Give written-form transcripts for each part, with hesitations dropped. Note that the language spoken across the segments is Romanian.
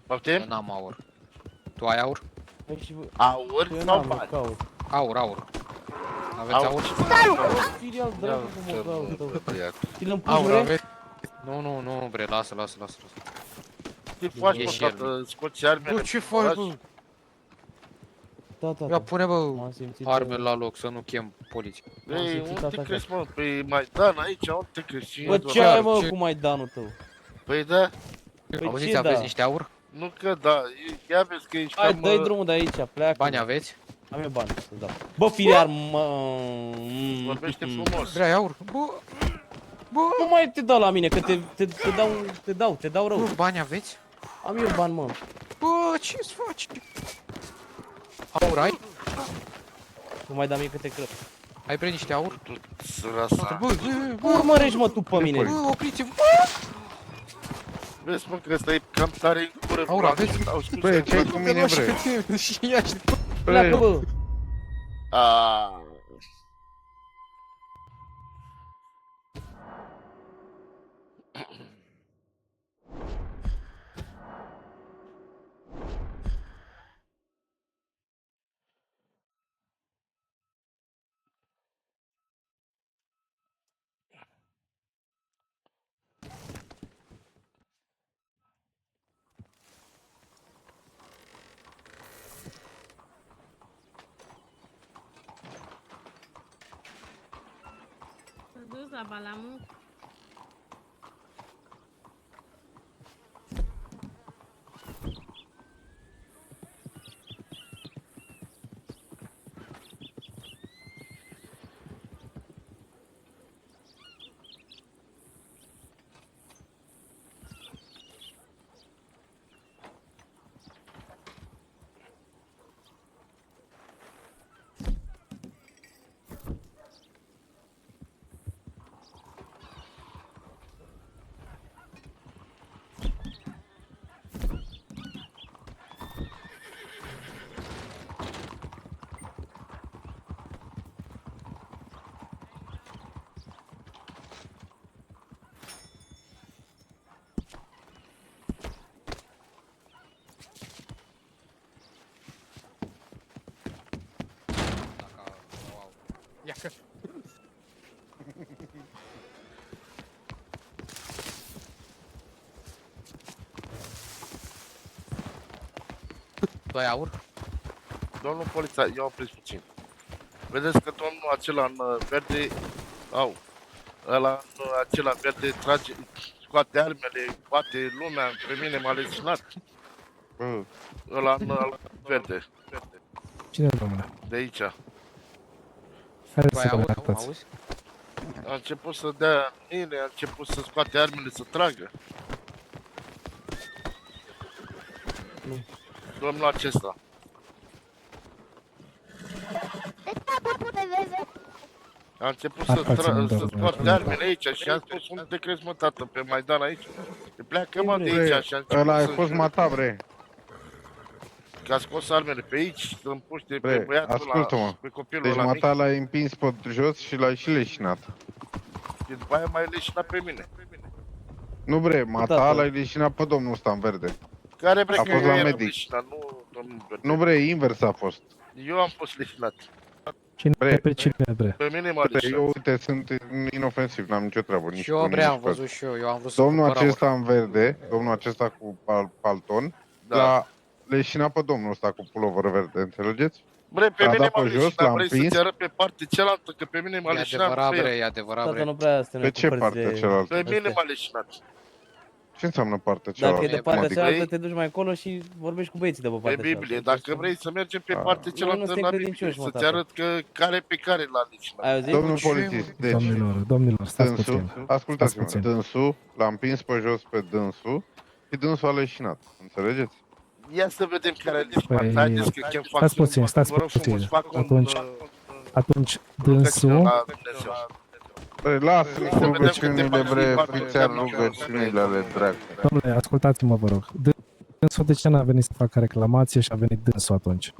Poftim? N-am aur. Tu ai aur? Aur sau bani? Aur. Aveți aur? Filial, dracu cum mă caut tău. Ți-l Aur bre? aveți? Nu, bre, lasă. Ce faci, E mă, și el. tată? Scoți armele? Bă, ce faci, bă? Da. Ia pune, bă, M-am simțit... armele la loc, să nu chem poliția. Ei, simțit unde atacat. crezi, mă? Pe Maidan, aici, unde te crezi? Cine Bă, doar? ce ai, ce- mă, cu Maidanul tău? Păi da, Păi Auziți, ce aveți da? niște aur? nu că da, ia vezi că ești Hai, cam... dă-i drumul de aici, pleacă. Bani aveți? Am eu bani să dau. Bă, filiar, mă... Vorbește frumos. Bre, ai aur? Bă, Nu mai te dau la mine, că te dau rău. bă, bani aveți? Am eu bani, mă. Bă, ce-ți faci? Aur ai? Nu mai da mie că te crăp. Ai bre niște aur? Tu, sărasa. Bă, Urmărești, mă, tu pe mine. opriți-vă! Vezi, mă, că ăsta e cam tare în gură. Aur, aveți? Au spus Băi, că- ce-ai cu mine, bre? Și ia și... Pleacă, bă. Aaaa. S-a dus la Balamu. Ia că... Tu ai aur? Domnul polițai, eu opresc puțin. Vedeți că domnul acela în verde, ăla în acela verde trage, scoate armele, bate lumea, pe mine m-a lesionat. Bă, Ăla în verde, Cine, domnule? de aici. Care Tu ai să vă aur? arătați? Auzi? A început să dea mine, a început să scoate armele, să tragă. Domnul acesta. A început să, Arătați-mi, să domnule, scoate domnule. armele aici și a spus, unde te crezi, mă, tată, pe Maidan aici? Pleacă, mă, de bre, aici și a început ăla a să... fost mata, bre. Că a scos armele pe aici, să împuște pe Bre, băiatul ascultă-mă. pe copilul Deci ăla mic. mata l-ai împins pe jos și l-ai și leșinat. Și după aia mai leșinat pe mine. Nu, bre, mata tată. l-ai leșinat pe domnul ăsta în verde. Care bre A că fost eu la eram medic. leșinat, nu domnul Verde. Nu, bre, invers a fost. Eu am fost leșinat. Cine Bre. pe cine, bre? Pe mine m-a Bre, leșinat. eu, uite, sunt inofensiv, n-am nicio treabă, nici Și cu eu, unii, bre, am nici cu alții. văzut și eu am vrut să Domnul cumpăr aur. acesta în verde, domnul acesta cu palton, Da. l-a leșinat pe domnul ăsta cu pulover verde, înțelegeți? Bre, pe l-a mine dat m-a pe jos, leșinat, l-a vrei să împins. ți arăt pe partea cealaltă, că pe mine m-a E leșinat, adevărat, nu pe bre, el. e adevărat, Tată, bre. nu prea Pe ce parte cealaltă? Pe mine astea. m-a leșinat. Ce înseamnă partea Dacă e cealaltă? de partea Adică cealaltă, ei- te duci mai încolo și vorbești cu băieții de pe Pe partea Biblie, cealaltă. dacă vrei să mergem pe Ah. partea Nu cealaltă suntem la Biblie, credincioși, mă, să-ți tată. arăt că care pe care l-a leșinat. Ai auzit? Domnul Ce, polițist, deci Domnilor, stați dânsul, puțin. ascultați-mă, Stați puțin. dânsul l-a împins pe jos pe dânsul și dânsul a leșinat, înțelegeți? Ia să vedem care a leșinat. Păi, Haideți că chem fac stați puțin, stați vă rog frumos, puțin. fac un, Atunci, rugăciune dânsul, la Dumnezeu. Bre, lasă-l cu vedem rugăciunile, câte bre, pași fiți-ar mergem. rugăciunile ale dracu. domnule, ascultați-mă, vă rog. Dânsul de ce n-a venit să facă reclamație și a venit dânsul atunci?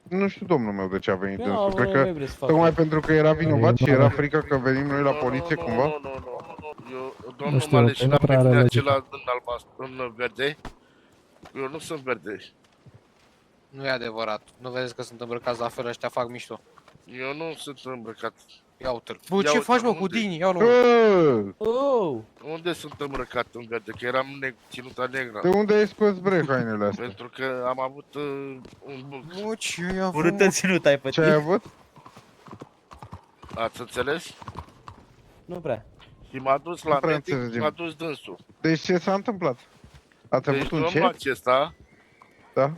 Nu știu, domnul meu, de ce a venit Nu, dânsul, cred nu că vrei să facă. tocmai pentru că era vinovat și nu, era nu. frică că venim noi la poliție, Nu, cumva? nu. Eu, domnul știu, m-a nu leșinat prea pe are mine logică. acela în albastru, în verde Eu nu sunt verde. Nu e adevărat. Nu vedeți că sunt îmbrăcați la fel, ăștia fac mișto. Eu nu sunt îmbrăcat. Ia uite-l. Bă, Ia ce uite-l, faci, mă, cu unde? Dini? Ia-l, mă. Bă, Oh! Unde sunt îmbrăcat în verde? Că eram ținuta negră. de unde ai scos bre hainele astea? Pentru că am avut un bug. Mă, ce ai avut? Urâtă ținut ai Ce ai pătit? avut? Ați înțeles? Nu prea. Și m-a dus la Nu prea medic, înțelegem. m-a dus dânsul. Deci ce s-a întâmplat? Ați Deci avut un domnul ce? acesta, Da?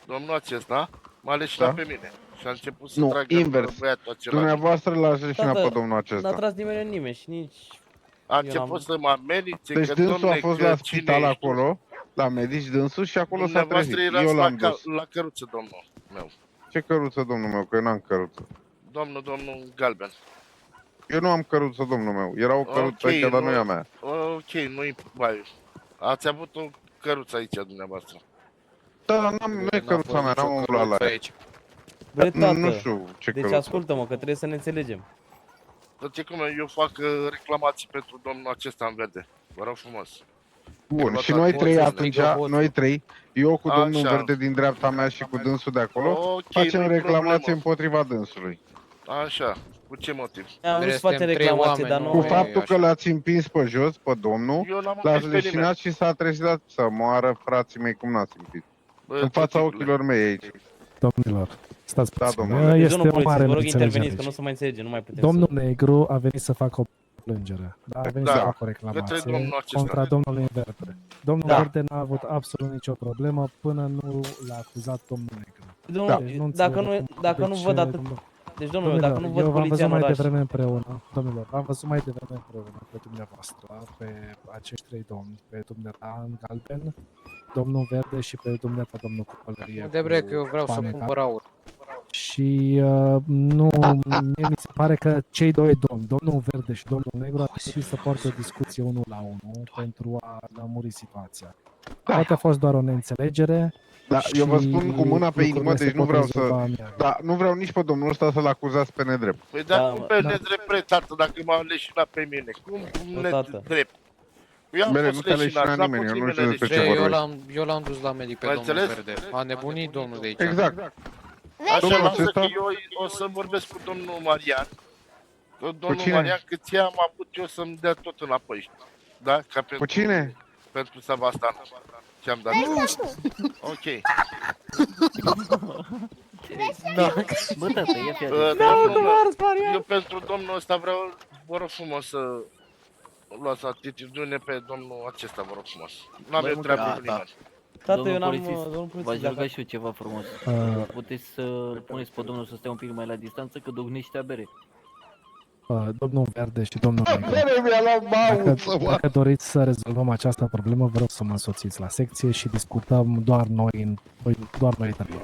domnul acesta m-a leșinat Da. pe mine. Și a început să Nu, tragă invers. băiatul acela. Dumneavoastră l-ați leșinat Tată, pe domnul N-a acesta. tras nimeni în nimeni și nici... A Eu început am- să mă amenințe Deci că, dânsul a domne, fost că la cine spital ești tu? acolo, la medici dânsul și acolo s-a Dumneavoastră trezit. erați Eu l-am la, dus. la căruță, domnul meu. Ce căruță, domnul meu, că eu n-am căruță. Domnul Galben. Eu nu am căruță, domnul meu. Era o căruță Ok, aici, dar nu- nu e a mea. Ok, nu-i bai. Ați avut o căruță aici, dumneavoastră. Da, nu e căruța mea, n-am umblat la ea. aici. Bre, tată, Nu știu ce deci căruță. ascultă-mă, că trebuie să ne înțelegem. Deci cum eu fac reclamații pentru domnul acesta în verde. Vă rog frumos. Bun, Vă și dați noi voce, trei să atunci, dai voce. noi trei, eu cu domnul Așa. verde din dreapta mea și cu dânsul de acolo, Ok, facem nu-i reclamație problemă. împotriva dânsului. Așa, cu ce motiv? Am vrut să Suntem facem trei reclamație, oameni, dar nu? nu... Cu e faptul că așa. l-ați împins pe jos, pe domnul, Eu n-am l-ați împins pe nimeni. leșinat și s-a trezit să moară frații mei cum n-ați împins. Bă, În fața tăticule. ochilor mei aici. Domnilor, stați Da, puțin. domnule. Deci, Este domnul o polițist, mare vă rog neînțelegere interveniți, că aici. nu se mai înțelege, nu mai putem Domnul să... Negru a venit să facă o plângere. Da, a venit Da. să facă o Către reclamație domnul acesta. contra domnului Verde. Domnul Da. Verde n-a avut absolut nicio problemă până nu l-a acuzat domnul Negru. Domnul, Deci nu dacă înțeleg nu, cum- dacă de nu ce, văd atât... domnul- Deci, domnule, dacă nu văd eu v-am poliția văzut în mai oraș... devreme împreună, domnilor, v-am văzut mai devreme împreună pe dumneavoastră, pe acești trei domni, pe dumneata în galben, domnul Verde și pe dumneata domnul cu pălărie. De bre, cu că eu vreau să paneca. cumpăr aur. Și nu, mie mi se pare că cei doi domni, domnul Verde și domnul Negru, ar trebui să poartă o discuție unul la unul pentru a lămuri situația. Poate a fost doar o neînțelegere. Da, eu vă și spun cu mâna pe inimă, lucrurile se deci nu pot vreau să... rezolva amiabil. Da, nu vreau nici pe domnul ăsta să-l acuzați pe nedrept. Păi dar Da, cum pe da. nedrept, tată, dacă m-a leșinat pe mine? Cum Bă, tată. nedrept? Eu am Bere, fost nu te-a leșinat n-a nimeni, putut eu nu știu nimeni despre leșina. ce Ce, vorbești. eu l-am dus la medic pe Ai domnul înțeles? Verde. A nebunit domnul de aici. Exact. Așa, Domnul lasă acesta- că eu o să vorbesc cu domnul Marian. Că domnul cine? Marian, cât ea am avut eu să-mi dea tot înapoi. Da? Ca pentru, Cu cine? Pentru Savastan. Ce-am dat. Ok. Bă, tată, ia fi Eu pentru domnul ăsta vreau, vă rog frumos să luați atitudine pe domnul acesta, vă rog frumos. N-am Băi, eu mă, treabă da, cu nimeni. Tată, Domnul eu n-am... polițist, Domnul V-aș polițist, ruga dacă... și eu ceva frumos. Puteți să puneți pe domnul să stea un pic mai la distanță, că domnește bere. Domnul Verde și domnul Negru. Bere, mi-a luat bauță, mă! Dacă doriți să rezolvăm această problemă, vă rog să mă însoțiți la secție și discutăm doar noi trei.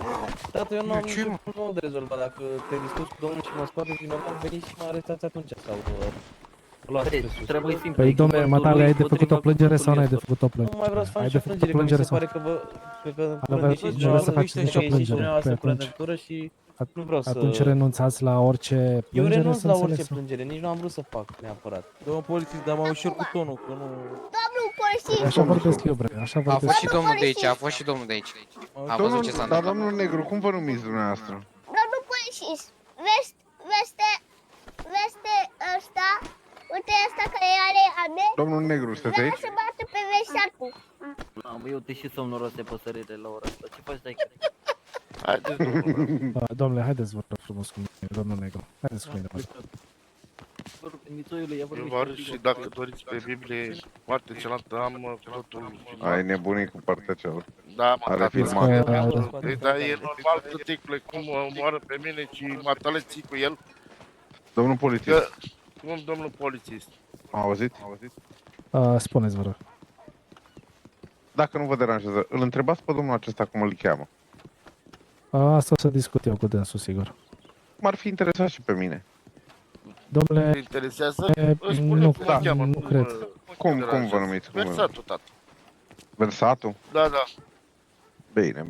Tată, eu nu am Ce, nicio mă? problemă de rezolvat. Dacă te discuți cu domnul și mă scoate vinovat, veniți și mă arestați atunci sau... luați pe sus. Treaba e simplă. Păi, domnule echipamentul Matale, lui ai de făcut o împotriva plângere sau nu ai de cuvântului făcut o plângere? Nu mai vreau să fac Ai nicio de făcut plângere, că mi se sau... pare că vă... că vreau plângeți să și faceți nicio plângere. dumneavoastră Păi cu atunci- redemptură și nu vreau să... Atunci renunțați la orice Eu plângere, renunț să la orice înțeleg. plângere, nici nu am vrut să fac neapărat. Domnul polițist, dar mai ușor cu tonul, că nu... Așa vorbesc eu, bre, așa A vorbesc. fost și domnul de aici, a fost și domnul de aici. A văzut ce s-a Dar întâmplat. domnul Negru, cum vă numiți dumneavoastră? Domnul polițist, veste ăsta, uite asta care are ame, Domnul Negru, sunteți vrea aici? să bată pe veșatul. Mamă, eu te și somnoroase păsărele la ora asta. Ce faci de aici? Haideți, domnul. Domnule, haideți vă rog frumos cu mine, domnul Negru. Haideți cu mine, vă rog. Vă rog, mițoiule, ia Eu vorbește vă un arăt pic, și mă. dacă doriți pe Biblie, partea cealaltă am totul. Ai nebunit cu partea cealaltă. Da, mă, Are tată. filmat. Păi, dar e normal, tăticule, cum mă omoară pe mine și matale ții cu el? Domnul polițist, Că, cum domnul polițist? am auzit? Spuneți, vă rog. Dacă nu vă deranjează, îl întrebați pe domnul acesta cum îl cheamă. Asta o să discut eu cu dânsul, sigur. M-ar fi interesat și pe mine. Te Domnule, interesează? Îți spune nu, cum mă cheamă, nu cred. Cum vă numiți? Versatul, tată. Versatul? Da, da. Bine, bine.